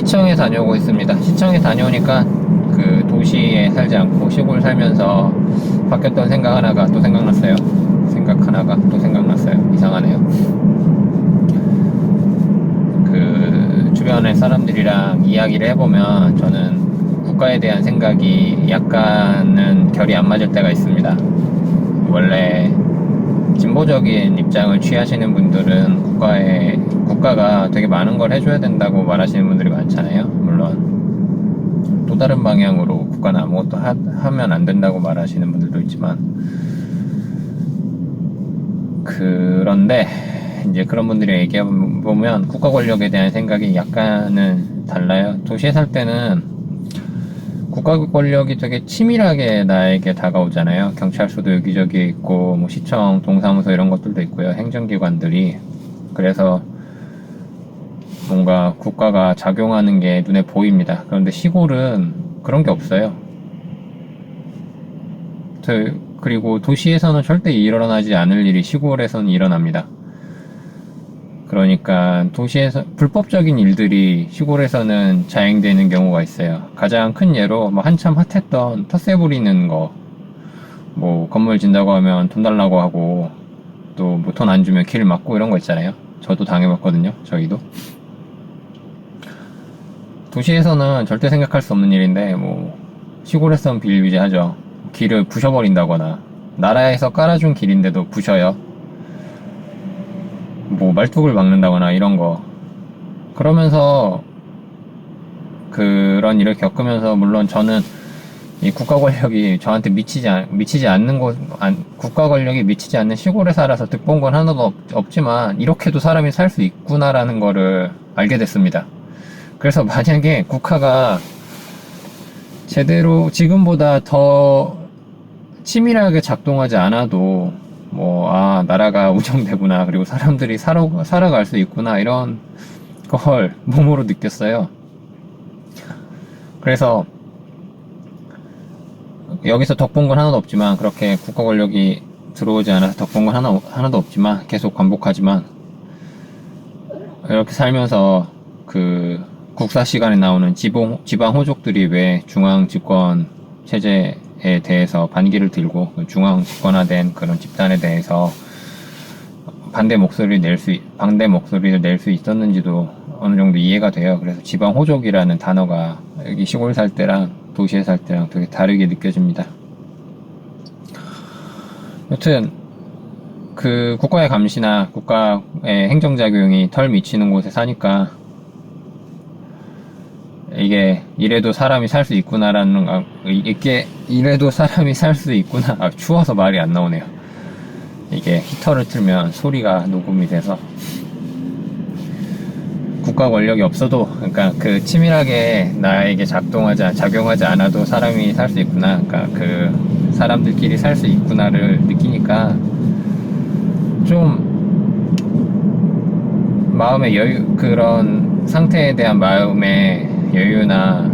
시청에 다녀오고 있습니다. 시청에 다녀오니까 그 도시에 살지 않고 시골 살면서 바뀌었던 생각 하나가 또 생각났어요. 생각 하나가 또 생각났어요. 이상하네요. 그 주변의 사람들이랑 이야기를 해보면 저는 국가에 대한 생각이 약간은 결이 안 맞을 때가 있습니다. 원래 진보적인 입장을 취하시는 분들은 국가가 되게 많은 걸 해줘야 된다고 말하시는 분들이 많잖아요. 물론 또 다른 방향으로 국가는 아무것도 하면 안 된다고 말하시는 분들도 있지만, 그런데 이제 그런 분들이 얘기해보면 국가 권력에 대한 생각이 약간은 달라요. 도시에 살 때는 국가 권력이 되게 치밀하게 나에게 다가오잖아요. 경찰서도 여기저기 있고, 뭐 시청, 동사무소 이런 것들도 있고요. 행정기관들이. 그래서 뭔가 국가가 작용하는 게 눈에 보입니다. 그런데 시골은 그런 게 없어요. 그리고 도시에서는 절대 일어나지 않을 일이 시골에서는 일어납니다. 그러니까 도시에서 불법적인 일들이 시골에서는 자행되는 경우가 있어요. 가장 큰 예로 뭐 한참 핫했던 텃세 부리는 거, 뭐 건물 진다고 하면 돈 달라고 하고, 또 뭐 돈 안 주면 길 막고 이런 거 있잖아요. 저도 당해봤거든요. 저희도. 도시에서는 절대 생각할 수 없는 일인데, 뭐 시골에서는 비일비재하죠. 길을 부셔버린다거나, 나라에서 깔아준 길인데도 부셔요. 뭐 말뚝을 막는다거나 이런 거. 그러면서 그런 일을 겪으면서, 물론 저는 이 국가 권력이 저한테 미치지 않는 국가 권력이 미치지 않는 시골에 살아서 득본 건 하나도 없지만, 이렇게도 사람이 살 수 있구나라는 거를 알게 됐습니다. 그래서 만약에 국가가 제대로 지금보다 더 치밀하게 작동하지 않아도, 나라가 운영되구나, 그리고 사람들이 살아갈 수 있구나, 이런 걸 몸으로 느꼈어요. 그래서 여기서 덕본 건 하나도 없지만, 그렇게 국가 권력이 들어오지 않아서 덕본 건 하나도 없지만, 계속 반복하지만, 이렇게 살면서 그 국사 시간에 나오는 지방 호족들이 왜 중앙 집권 체제에 대해서 반기를 들고 중앙 집권화된 그런 집단에 대해서 반대 목소리를 낼 수 있었는지도 어느 정도 이해가 돼요. 그래서 지방 호족이라는 단어가 여기 시골 살 때랑 도시에 살 때랑 되게 다르게 느껴집니다. 여튼 그 국가의 감시나 국가의 행정작용이 덜 미치는 곳에 사니까, 이게 이래도 사람이 살 수 있구나라는, 이래도 사람이 살 수 있구나. 추워서 말이 안 나오네요. 이게 히터를 틀면 소리가 녹음이 돼서. 국가 권력이 없어도, 그러니까 그 치밀하게 나에게 작용하지 않아도 사람이 살 수 있구나. 그러니까 그 사람들끼리 살 수 있구나를 느끼니까 좀 마음의 여유, 그런 상태에 대한 마음의 여유나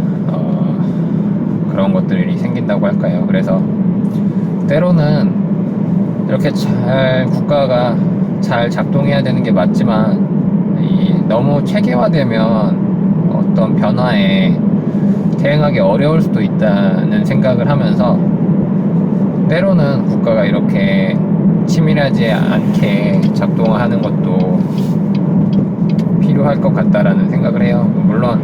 그런 것들이 생긴다고 할까요? 그래서 때로는 이렇게 국가가 잘 작동해야 되는 게 맞지만, 너무 체계화되면 어떤 변화에 대응하기 어려울 수도 있다는 생각을 하면서, 때로는 국가가 이렇게 치밀하지 않게 작동하는 것도 필요할 것 같다라는 생각을 해요. 물론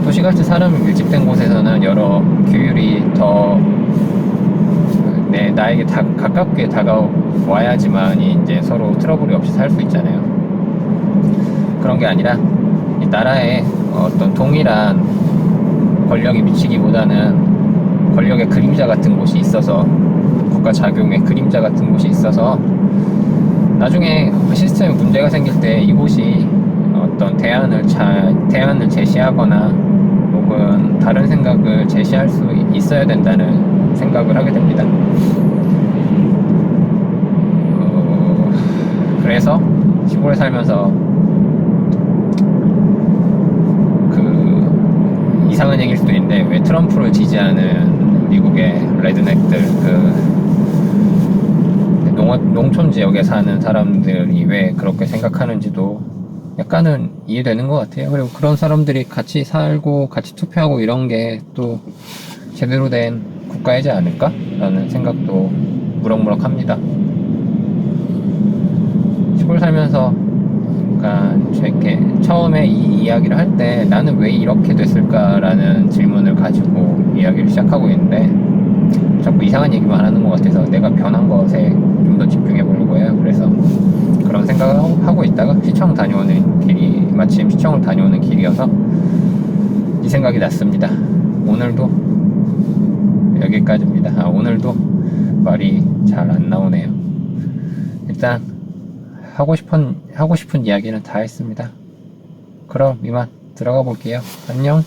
도시같이 사람이 밀집된 곳에서는 여러 규율이 더 나에게 가깝게 다가와야지만 이제 서로 트러블이 없이 살 수 있잖아요. 그런 게 아니라 이 나라에 어떤 동일한 권력이 미치기보다는 권력의 그림자 같은 곳이 있어서, 국가 작용의 그림자 같은 곳이 있어서, 나중에 시스템에 문제가 생길 때 이곳이 어떤 대안을 제시하거나 혹은 다른 생각을 제시할 수 있어야 된다는 생각을 하게 됩니다. 그래서 시골에 살면서 그 이상한 얘기일 수도 있는데, 왜 트럼프를 지지하는 미국의 레드넥들, 농촌 지역에 사는 사람들이 왜 그렇게 생각하는지도 약간은 이해되는 것 같아요. 그리고 그런 사람들이 같이 살고 같이 투표하고 이런 게 또 제대로 된 국가이지 않을까? 라는 생각도 무럭무럭합니다. 시골 살면서 약간 이렇게 처음에 이 이야기를 할 때 나는 왜 이렇게 됐을까라는 질문을 가지고 이야기를 시작하고 있는데 자꾸 이상한 얘기만 하는 것 같아서 내가 변한 것에 좀 더 집중해 보려고 해요. 그래서 그런 생각을 하고 있다가 시청 다녀오는 길이 마침 시청을 다녀오는 길이어서 이 생각이 났습니다. 오늘도 여기까지입니다. 오늘도 말이 잘 안 나오네요. 일단 하고 싶은 이야기는 다 했습니다. 그럼 이만 들어가 볼게요. 안녕.